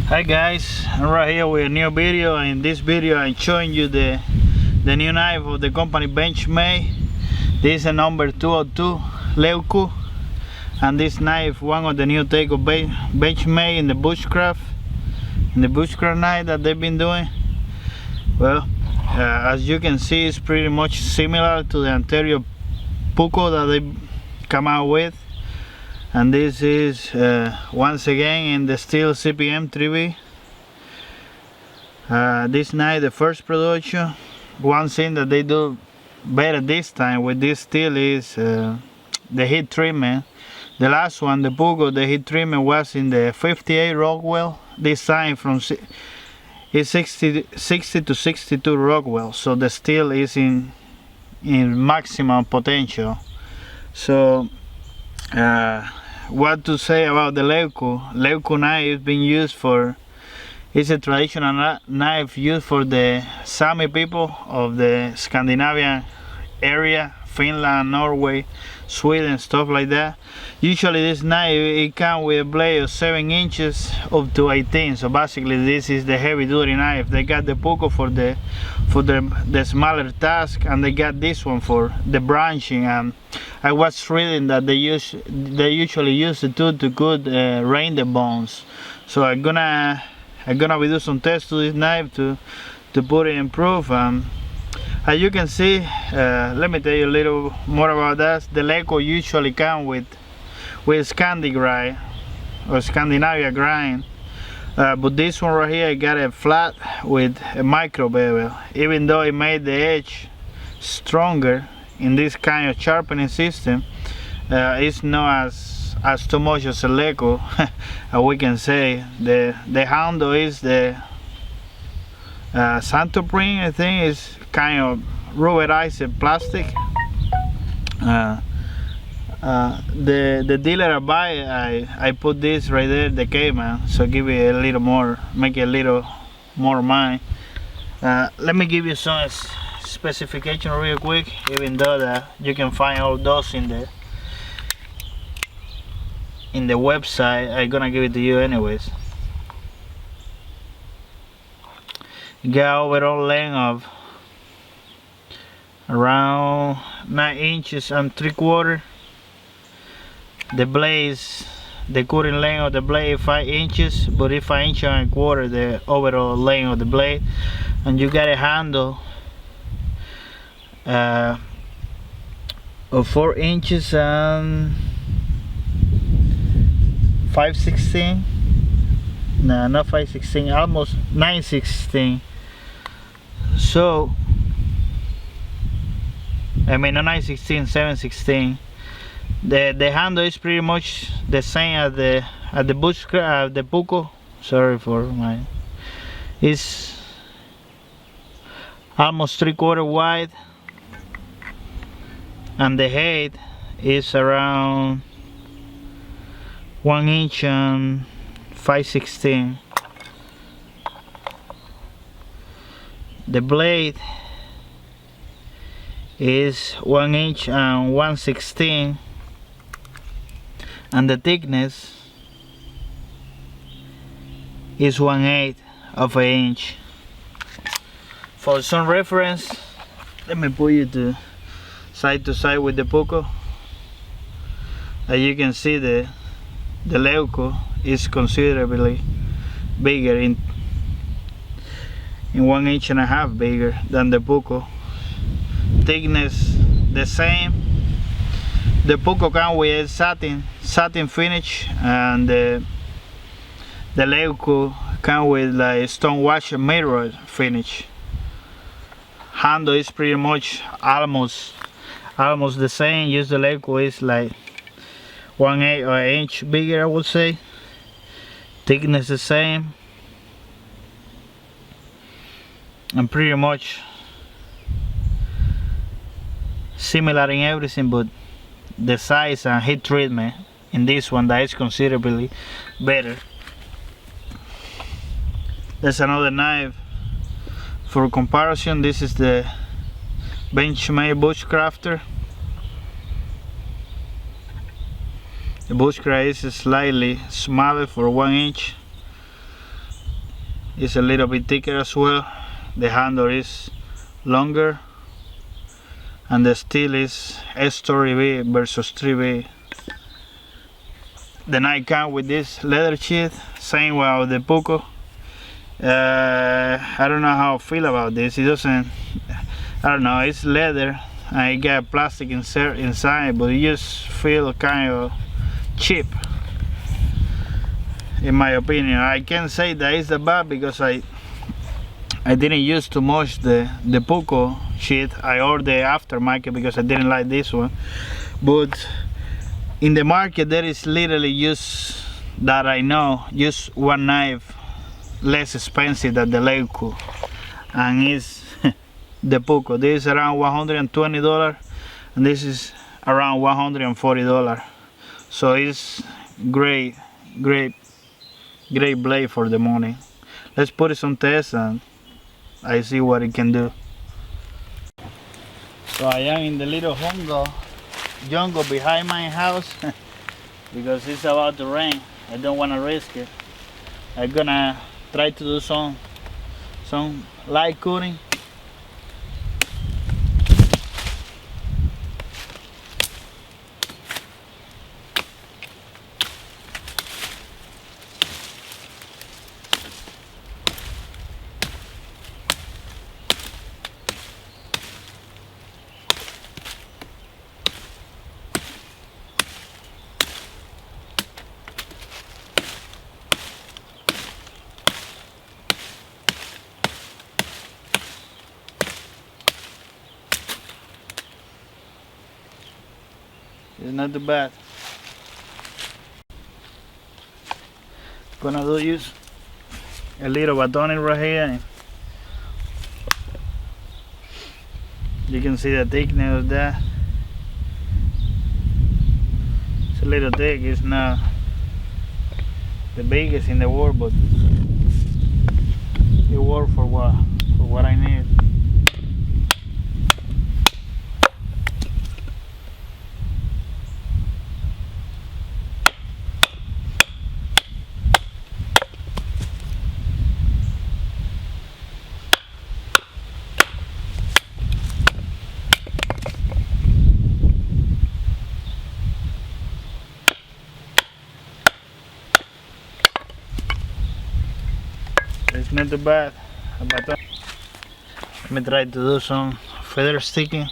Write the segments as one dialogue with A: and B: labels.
A: Hi guys, I'm right here with a new video. In this video I'm showing you the new knife of the company Benchmade. This is a number 202 Leuku, and this knife one of the new take of Benchmade in the bushcraft knife that they've been doing. Well, as you can see, it's pretty much similar to the anterior Puko that they come out with. And this is once again in the steel CPM 3B. This knife, the first production. One thing that they do better this time with this steel is the heat treatment. The last one, the Puko, the heat treatment was in the 58 Rockwell. This time from is 60 to 62 Rockwell. So the steel is in maximum potential. So what to say about the Leuku knife is being used for, it's a traditional knife used for the Sami people of the Scandinavian area, Finland, Norway, Sweden, stuff like that. Usually this knife, it comes with a blade of 7 inches up to 18. So basically this is the heavy duty knife. They got the Puko for the smaller task, and they got this one for the branching. And I was reading that they usually use the tool to cut reindeer bones. So I'm gonna be do some tests to this knife to put it in proof. As you can see, let me tell you a little more about that. The Leuku usually come with Scandi grind or Scandinavia grind, but this one right here, I got it flat with a micro bevel. Even though it made the edge stronger in this kind of sharpening system, it's not as too much as a Leuku. We can say the handle is the Santo print, I think, is kind of rubberized plastic. The dealer I buy, I put this right there, the Cayman, so give it a little more, make it a little more mine. Let me give you some specification real quick, even though that you can find all those in the website. I'm gonna give it to you anyways. You got overall length of around 9 inches and 3/4. The blades, the cutting length of the blade is 5 inches, but it's 5 inches and 1/4 the overall length of the blade. And you got a handle of 4 inches and 5/16. No, not 5/16, almost 9/16. So I mean, not 9/16, 7/16. The handle is pretty much the same as the bushcraft, the Puko. Sorry for my. It's almost 3/4 wide, and the head is around 1 inch and 5/16. The blade is 1 inch and 1/16, and the thickness is 1/8 of an inch. For some reference, let me put you to side with the Puko. As you can see, the Leuku is considerably bigger, in 1.5 inches bigger than the Puko. Thickness the same. The Puko comes with a satin finish, and the Leuku comes with like stone wash mirror finish. Handle is pretty much almost the same. Just the Leuku is like 1/8 or an inch bigger, I would say. Thickness the same, and pretty much similar in everything, but the size and heat treatment in this one, that is considerably better. There's another knife for comparison. This is the Benchmade Bushcrafter. The bushcraft is slightly smaller for 1 inch. It's a little bit thicker as well. The handle is longer, and the steel is S3B versus 3B. The knife comes with this leather sheath, same with the Puko. I don't know how I feel about this. It doesn't, I don't know, it's leather and it got plastic inside, but it just feels kind of cheap, in my opinion. I can't say that it's the bad because I didn't use too much the Puko sheath. I ordered aftermarket because I didn't like this one. But in the market there is literally just that I know just one knife less expensive than the Leuku, and it's the Puko. This is around $120 and this is around $140. So it's great blade for the morning. Let's put it on test and I see what it can do. So I am in the little jungle behind my house because it's about to rain. I don't want to risk it. I'm gonna try to do some light cutting. It's not too bad. Gonna use a little batoning right here. You can see the thickness of that. It's a little thick. It's not the biggest in the world, but it works for what I need. It's not too bad. Let me try to do some feather sticking.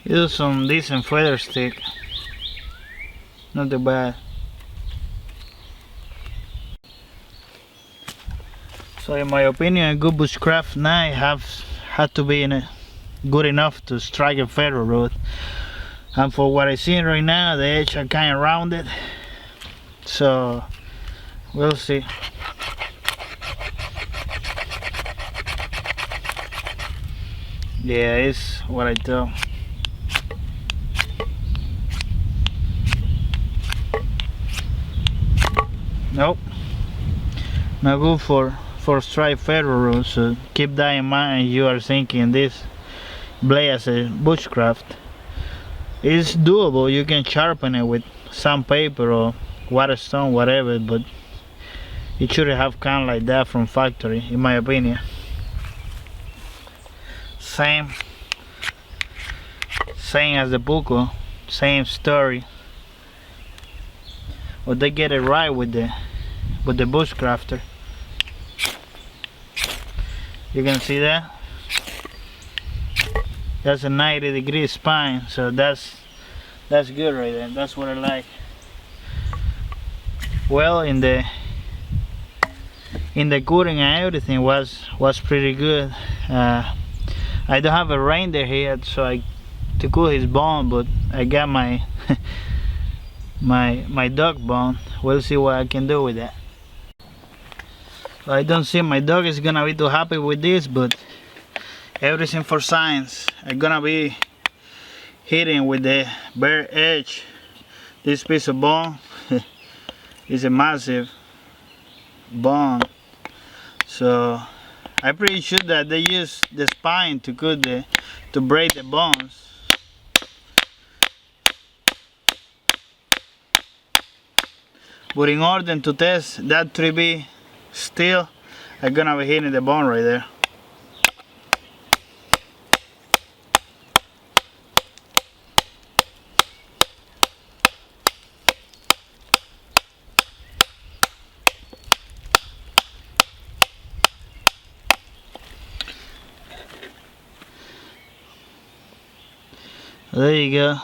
A: Use some decent feather stick. Not too bad. So in my opinion, a good bushcraft knife had to be good enough to strike a feather rod. And for what I see right now, the edge are kind of rounded. So we'll see. Yeah, it's what I thought. Nope, not good for strike feather rods. So keep that in mind. You are thinking this blade as a bushcraft. It's doable. You can sharpen it with sandpaper or waterstone, whatever, but it should have come like that from factory, in my opinion. Same as the Puko, same story. But they get it right with the Bushcrafter. You can see that. That's a 90-degree spine, so that's good right there. That's what I like. Well, in the in the cutting and everything was pretty good. I don't have a reindeer here so to cut his bone, but I got my my dog bone. We'll see what I can do with that. I don't see my dog is gonna be too happy with this, but everything for science. I'm gonna be hitting with the bare edge this piece of bone. It's a massive bone, so I'm pretty sure that they use the spine to cut to break the bones. But in order to test that 3B steel, I'm gonna be hitting the bone right there. There you go.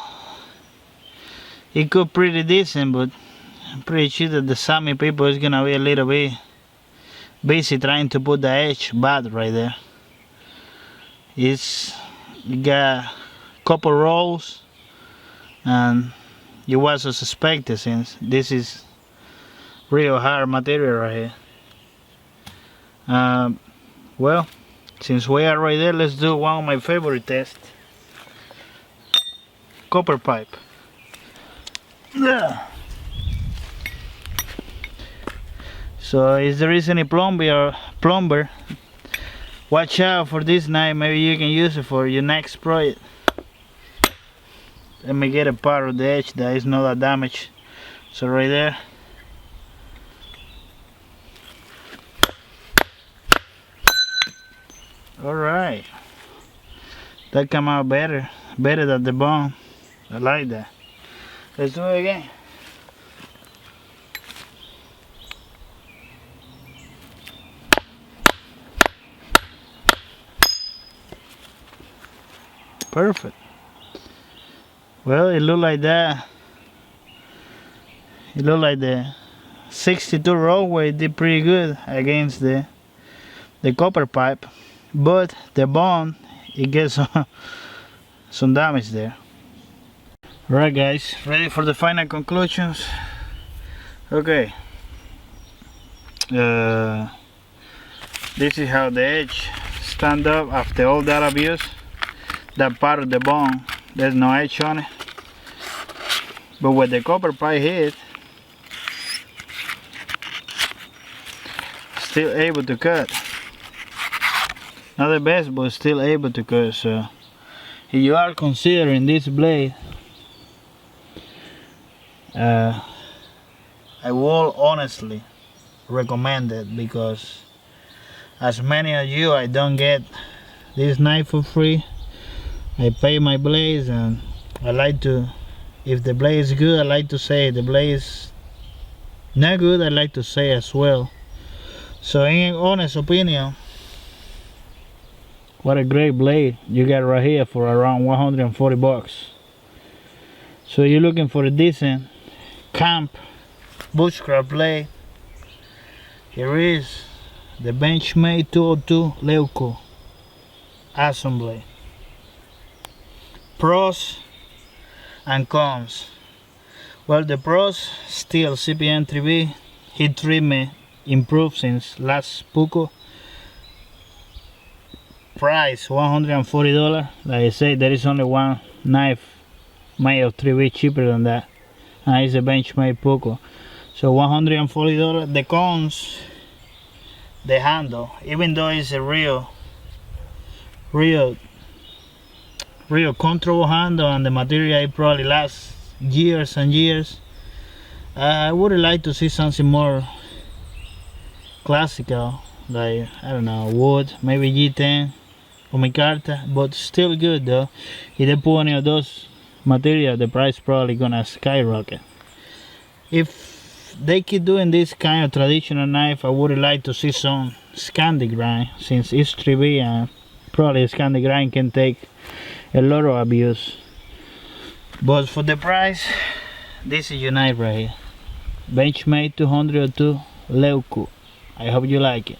A: It cut pretty decent, but I'm pretty sure that the Sami people is gonna be a little bit busy trying to put the edge bad right there. You got a couple rolls, and you was suspected since this is real hard material right here. Well, since we are right there, let's do one of my favorite tests. Copper pipe. So if there is any plumber, watch out for this knife. Maybe you can use it for your next project. Let me get a part of the edge that is not that damaged. So right there. Alright, that came out better than the bone. I like that. Let's do it again. Perfect. Well, it looked like that. It looked like the 62 rollway did pretty good against the copper pipe, but the bone, it gets some damage there. Alright guys, ready for the final conclusions? Okay. This is how the edge stand up after all that abuse. That part of the bone, there's no edge on it. But with the copper pipe hit, still able to cut. Not the best, but still able to cut. So if you are considering this blade, I will honestly recommend it, because as many of you, I don't get this knife for free. I pay my blades, and I like to, if the blade is good, I like to say the blade is not good, I like to say as well. So in honest opinion, what a great blade you got right here for around 140 bucks. So you're looking for a decent camp bushcraft blade. Here is the Benchmade 202 Leuku. Awesome blade. Pros and cons. Well, the pros, still CPM 3B, heat treatment improved since last Puko. Price $140. Like I said, there is only one knife made of 3B cheaper than that, and it's a Benchmade Puko. So $140. The cons, the handle, even though it's a real comfortable handle, and the material it probably lasts years and years, I would like to see something more classical, like, I don't know, wood, maybe G10 or micarta, but still good though. If they put any of those material, the price probably gonna skyrocket. If they keep doing this kind of traditional knife, I would like to see some Scandi grind, since it's 3B and probably Scandi grind can take a lot of abuse. But for the price, this is your knife right here. Benchmade 202 Leuku. I hope you like it.